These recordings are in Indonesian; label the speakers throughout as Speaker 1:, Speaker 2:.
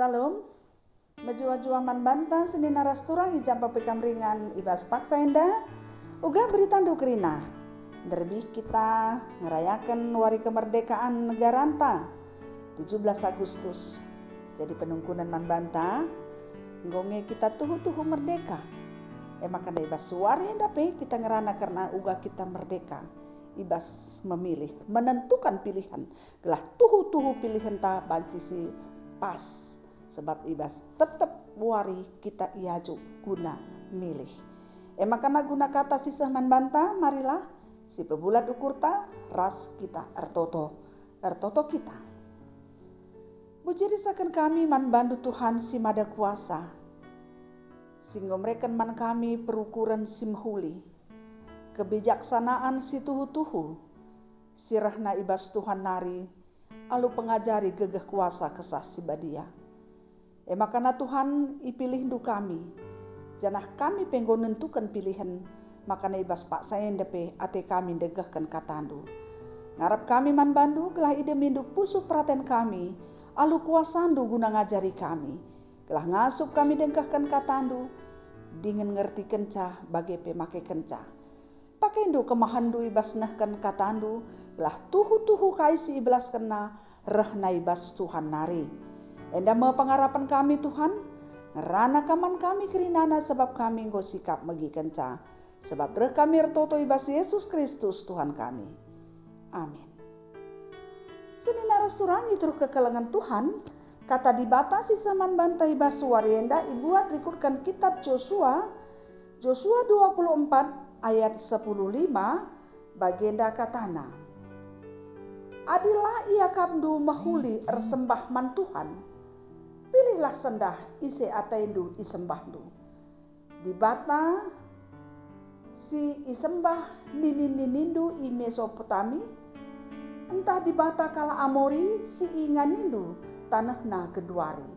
Speaker 1: Salam, majua-jua man banta seni narasturang hijam papikam ringan ibas paksa enda, uga beritandu kerina. Derbih kita ngerayakan hari kemerdekaan negara anta 17 Agustus. Jadi penungkunan man banta, ngonge kita tuhu-tuhu merdeka. Maka ibas suari enda pe kita ngerana karena uga kita merdeka. Ibas memilih, menentukan pilihan. Gelah tuhu-tuhu pilihan ta banci si pas. Sebab ibas tetap wari kita iaju guna milih. Makana guna kata sisah man banta, marilah si pebulat ukur ta ras kita ertoto kita. Bujirisakan kami man bandu Tuhan si mada kuasa. Singgomreken man kami perukuran simhuli. Kebijaksanaan si tuhu-tuhu. Sirahna ibas Tuhan nari. Alu pengajari gegeh kuasa kesah si badia. Makana Tuhan ipilih du kami. Janah kami penggo nentukan pilihan. Makana ibas pak saya ndepe ate kami degahkan katandu. Ngarap kami man bandu gelah ide mindu pusu praten kami. Alu kuasandu guna ngajari kami. Gelah ngasup kami dengkahkan katandu. Dingin ngerti kencah bagai pemake kencah. Pakai ndu kemahandu ibas nahkan katandu. Gelah tuhu-tuhu kaisi iblas kena rehna ibas Tuhan nari. Enda mau pengarapan kami Tuhan, ngerana kaman kami kerinana sebab kami nggo sikap megi kenca. Sebab reh kami ertoto ibas Yesus Kristus Tuhan kami. Amin. Seni narasturang itu kekelengan Tuhan, kata dibatasi saman bantai ibas suarienda ibuat rikutkan kitab Joshua 24 ayat 15 bagenda katana. Adilah ia kabdu mahuli ersembah man Tuhan. Pilihlah sendah ise ataindu isembahdu. Di bata si isembah ninin-ninindu i Mesopotami. Entah di bata kala Amori si inganindu tanahna keduari.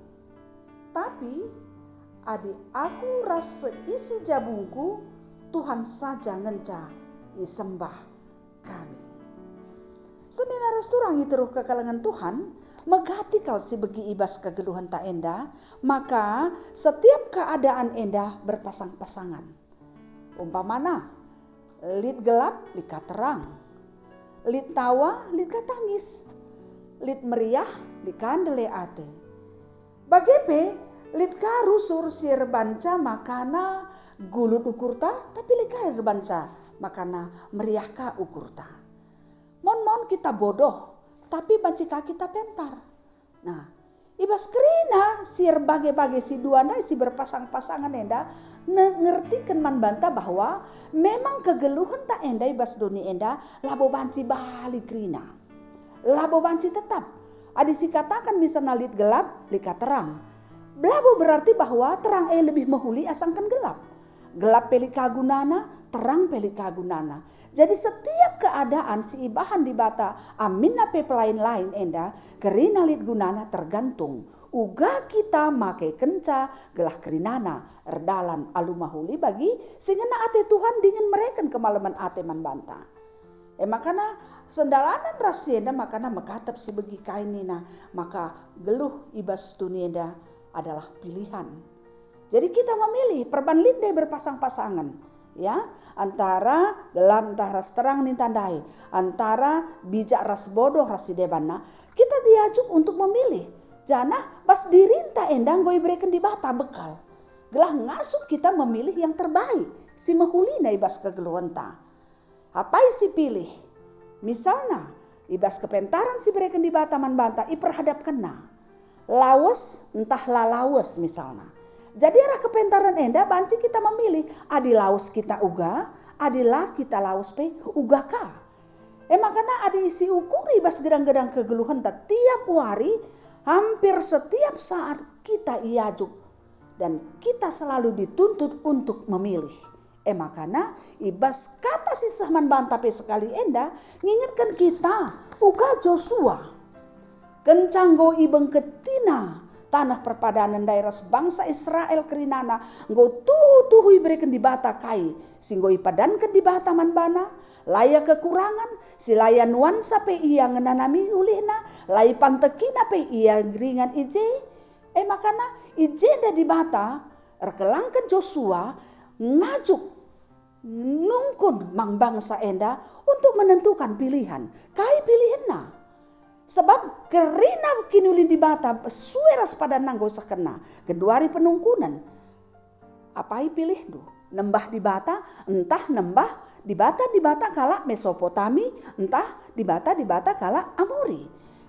Speaker 1: Tapi adi aku rasa isi jabungku Tuhan saja ngenca isembah kami. Seni narasturang itu ke kalangan Tuhan. Megati kal si begi ibas kegeluhan tak enda, maka setiap keadaan enda berpasang-pasangan. Umpamana, lid gelap, lika terang. Lid tawa, lika tangis. Lid meriah, lika andele ate. Bagepe, lid karu sur sir banca makana gulut ukurta, tapi lika air banca makana meriah ka ukurta. Mon kita bodoh. Tapi bacika kita pentar. Nah, ibas kerina sir bage-bage si duana si berpasang-pasangan enda ngertikan man banta bahwa memang kegeluhan tak enda ibas doni enda labo banci balik kerina. Labo banci tetap. Adi si katakan misalnya lit gelap, lika terang. Labo berarti bahwa terang lebih mahuli asangkan gelap. Gelap pelika gunana, terang pelika gunana. Jadi setiap keadaan si ibahan di bata amina pe lain-lain enda kerina lit gunana tergantung. Uga kita make kenca gelah kerinana erdalan alumahuli bagi singena ate Tuhan dingin mereken kemalaman ate man banta. Makana sendalanan rasienda makana mekatap si begi kainina maka geluh ibas dunienda adalah pilihan. Jadi kita memilih perban linde berpasang-pasangan, ya, antara gelap entah ras terang nih tandai, antara bijak ras bodoh ras debana. Kita diajuk untuk memilih. Janah pas dirinta endang goi berikan di bata bekal. Gelah ngasup kita memilih yang terbaik. Si mahulina ibas kegeluhan ta. Apa isi pilih? Misalnya ibas kepentaran si berikan di bata man banta iperhadap kena. Lawas entah lalawas misalnya. Jadi arah kepentaran enda banci kita memilih adi laus kita uga, adilah kita laus pe uga ka. Makana adi isi ukuri bas gedang-gedang kegeluhan tak tiap hari hampir setiap saat kita iajuk dan kita selalu dituntut untuk memilih. Makana ibas kata si sahman banta pe sekali enda ngingatkan kita uga Joshua kencanggo ibeng ketina tanah perpadanan daerah bangsa Israel kerinana nggo tuhu berikan di bata kai singgo ipadankan di bata man bana laya kekurangan si laya nuansa pe iya ngenanami ulihna lay pantekina pe iya ringan ije Makana ijenda di bata rekelangkan Joshua ngajuk nungkun mang bangsa enda untuk menentukan pilihan. Kai pilihan na. Sebab kerina kinulin di bata sueras pada nanggo sakena. Keduari penungkunan. Apai pilih du? Nembah di bata, entah nembah di bata kala Mesopotami, entah di bata kala Amori.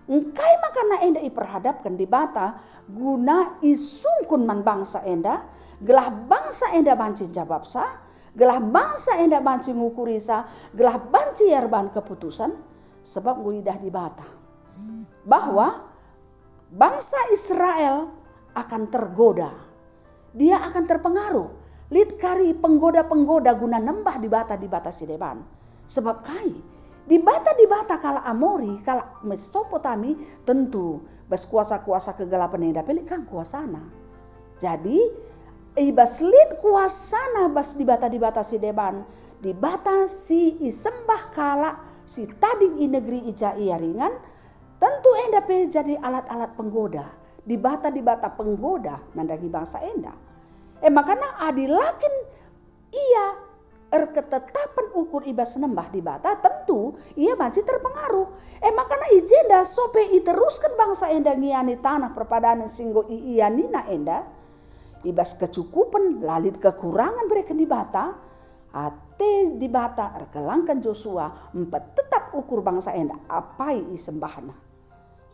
Speaker 1: Engkai makana enda iperhadapkan di bata guna isungkun man bangsa enda, gelah bangsa enda banci jawab sa, gelah bangsa enda banci ngukurisa, gelah banci yarban keputusan, sebab guidah di bata bahwa bangsa Israel akan tergoda, dia akan terpengaruh. Lid kari penggoda-penggoda guna nembah di bata si deban. Sebab kai di bata kala Amori, kala Mesopotami tentu bas kuasa-kuasa kegelapan enda pelik kan kuasana. Jadi ibas lid kuasana bas di bata si deban, di bata si isembah kala si tading i negeri ija iaringan, tentu enda pe jadi alat-alat penggoda. Di bata penggoda nandangi bangsa enda. Makana adilakin ia ketetapan ukur ibas nembah di bata, tentu ia masih terpengaruh. Makana ijenda sope iteruskan bangsa enda ngiani tanah perpadanan singgo iya nina enda, ibas kecukupan lalit kekurangan mereka di bata, ate di bata erkelangkan Joshua empat tetap ukur bangsa enda apai isembahna.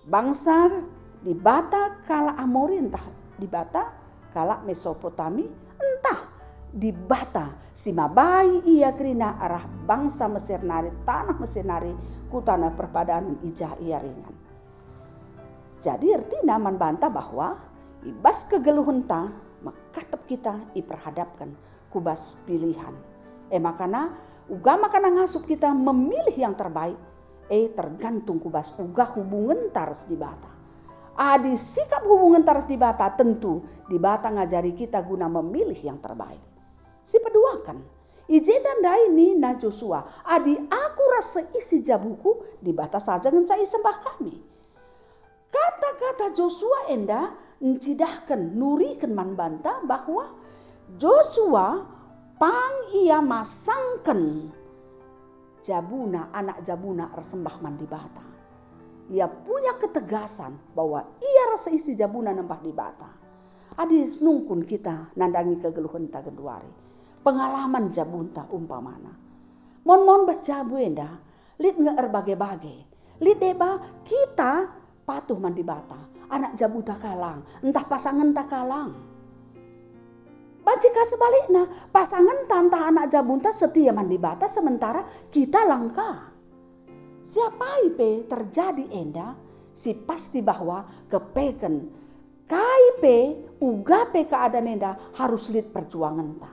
Speaker 1: Bangsa di bata kala Amori, entah di bata kala Mesopotami, entah di bata si mabai ia kerina arah bangsa Mesir nari, tanah Mesir nari, ku tanah perpadanan ijah ia ringan. Jadi artinya membantah bahwa ibas kegeluhan ta makatep kita iperhadapkan kubas pilihan. Makana makana ngasup kita memilih yang terbaik. Tergantung kubas uga hubungan taras di bata. Adi sikap hubungan taras di bata, tentu di bata ngajari kita guna memilih yang terbaik. Si peduakan ijedan dai ni na Joshua, adi aku rasa isi jabuku di bata saja ngencai sembah kami. Kata-kata Joshua enda ncidahkan nurikan man banta bahwa Joshua pang ia masangkan jabuna, anak jabuna ersembah man di bata. Ia punya ketegasan bahwa ia rasa isi jabuna nembah di bata. Adis nungkun kita nandangi kegeluhan ta genduari. Pengalaman jabunta umpamana. Mon berjabu enda, lid nge erbage-bage. Lid deba kita patuh man di bata. Anak jabuta kalang, entah pasangan tak kalang. Jika sebaliknya pasangan tantah anak jabunta setia man di bata sementara kita langka. Siapa ipe terjadi enda si pasti bahwa kepeken kaipe uga pe keadaan enda harus lid perjuangan ta.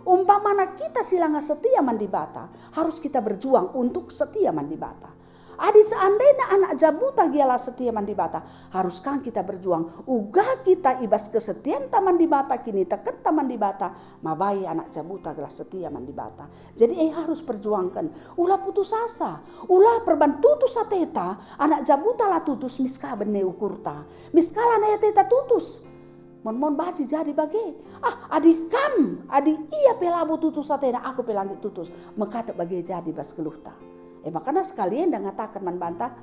Speaker 1: Umpamana kita silanga setia man di bata, harus kita berjuang untuk setia man di bata. Adi seandainya anak jabuta gialah setia man di bata, haruskah kita berjuang uga kita ibas kesetiaan taman di bata kini teken taman di bata, mabai anak jabuta gelah setia man di bata. Jadi harus perjuangkan, ulah putus asa, ulah perban tutus ateta, anak jabuta lah tutus miska bene ukurta, miskala na teta tutus. Mon baci jadi bagi, adi iya pelabu tutus atena, aku pelangi tutus, mekata bagi jadi bas keluhta. Makanya sekalian dan ngatakan membantah,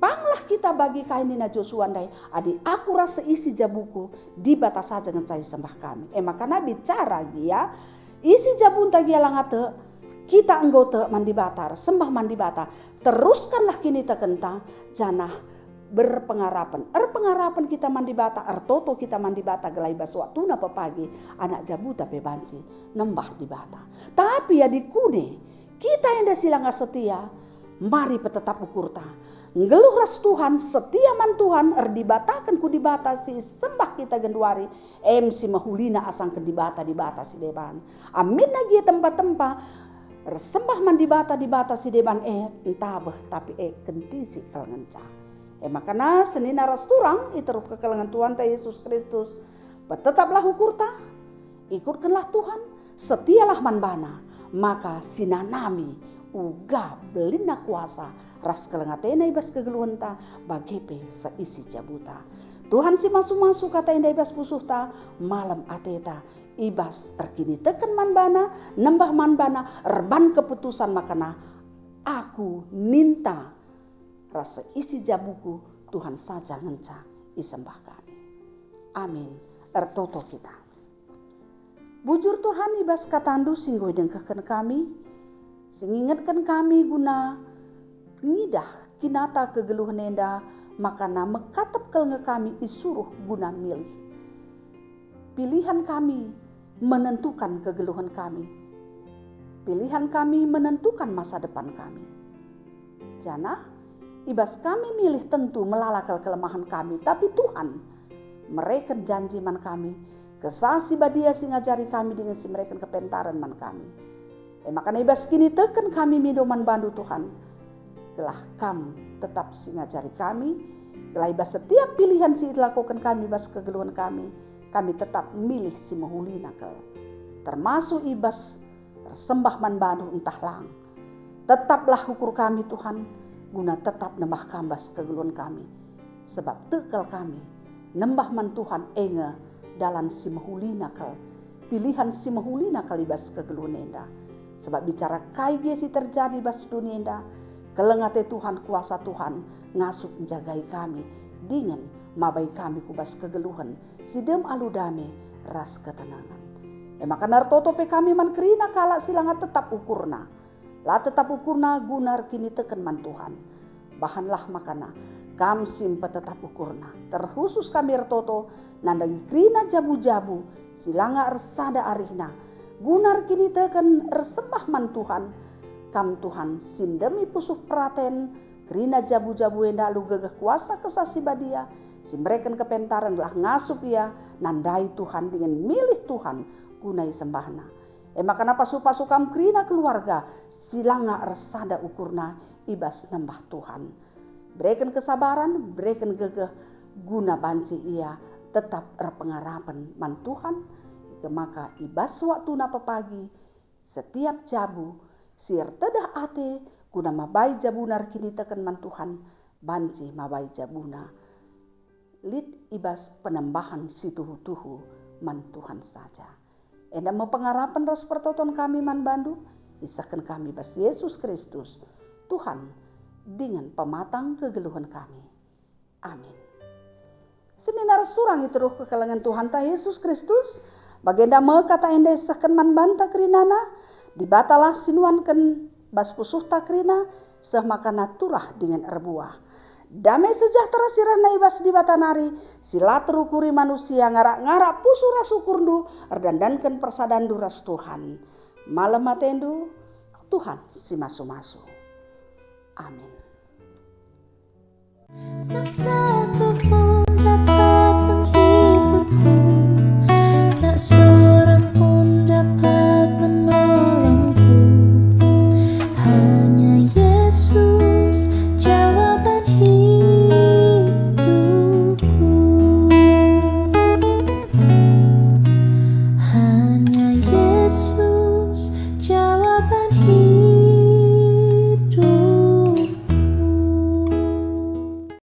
Speaker 1: panglah kita bagi kainina Joshua ndai, adi aku rasa isi jabuku di batas saja ngencai sembah kami. Makanya bicara gia, isi jabun tagia langate, kita anggota mandi batar, sembah mandi bata, teruskanlah kini tekenta, janah berpengarapan. Pengarapan kita mandi bata, toto kita mandi bata gelai bas waktu napa pagi, anak jabuta pebanci, nembah di bata. Tapi ya dikune, kita yang silangga setia, mari petetap ukurta. Ngeluh ras Tuhan, setia man Tuhan, dibatakan ku dibatasi, sembah kita genduari, si mahulina asang ke dibata si deban. Amin lagi tempat-tempat, sembah man dibata si deban, entabeh tapi kentisi kelengenca. Makanya senina ras turang, iteruk kekelengan Tuhan ta Yesus Kristus, petetaplah ukurta, ikutkanlah Tuhan, setialah man bana, maka sinanami uga belina kuasa ras kelengatena ibas kegeluhenta bagepe seisi jabuta. Tuhan si masu-masu kata indah ibas pusuhta malam ateta ibas terkini tekan manbana nembah manbana erban keputusan makana aku ninta rasa isi jabuku Tuhan saja ngenca isembah kami. Amin. Ertoto kita. Bujur Tuhan ibas katandu singgoi dengkeken kami, singingatkan kami guna ngidah kinata kegeluhan enda makana mekatap kelenge kami isuruh guna milih. Pilihan kami menentukan kegeluhan kami. Pilihan kami menentukan masa depan kami. Jana ibas kami milih tentu melalakal kelemahan kami, tapi Tuhan mereka janji man kami, kesasi badia sing ngajari kami dengan si mereka kepentaran man kami. Makana ibas kini teken kami minuman bandu Tuhan, gelah kam tetap sing ngajari kami, gelah ibas setiap pilihan si dilakukan kami ibas kegeluhan kami tetap milih si mahulina kel. Termasuk ibas tersembah man bandu entah lang. Tetaplah ukur kami Tuhan, guna tetap nembah kambas kegeluhan kami. Sebab tekel kami, nembah man Tuhan enge dalam si mahulina kel. Pilihan si mahulina kel ibas kegeluhan enda. Sebab bicara kai biasi terjadi bas dunia enda, kelengate Tuhan kuasa Tuhan ngasuk menjagai kami dengan mabai kami kubas kegeluhan sidem aludame ras ketenangan. Maka nartoto pe kami man kerina kala silanga tetap ukurna. Lah tetap ukurna gunar kini teken man Tuhan. Bahanlah makana kam simpe tetap ukurna. Terkhusus kami ertoto nandangi kerina jabu-jabu silanga ersada arihna. Gunar kini teken ersembah man Tuhan. Kam Tuhan sindemi pusuh praten kerina jabu-jabu enda lu gegeh kuasa kesasi badia. Si mereka kepentaran lah ngasup ya nandai Tuhan dengan milih Tuhan gunai sembahna. Maka pasu-pasu kam kerina keluarga silanga resada ukurna ibas nembah Tuhan. Berikan kesabaran, berikan gegeh guna banci ia tetap erpengarapan man Tuhan. Maka ibas waktu napa pagi setiap jabu sir tedah ate guna mabai jabunar kini teken man Tuhan banci mabai jabuna. Lid ibas penambahan si tuhu-tuhu man Tuhan saja. Enda mau pengarapan ras pertoton kami man bandu, isahkan kami bas Yesus Kristus, Tuhan dengan pematang kegeluhan kami. Amin. Seminar surang itu ruh kekelangan Tuhan ta Yesus Kristus, bagenda me kata enda isahkan man banta kerinana, dibatalah sinuankan bas pusuh takrina, semakana turah dengan erbuah. Damai sejahtera sirana ibas di batanari, sila terukuri manusia ngarak-ngarak pusu rasukurdu, erdandankan persadandu ras Tuhan. Malam matendu, Tuhan si masu-masu. Amin.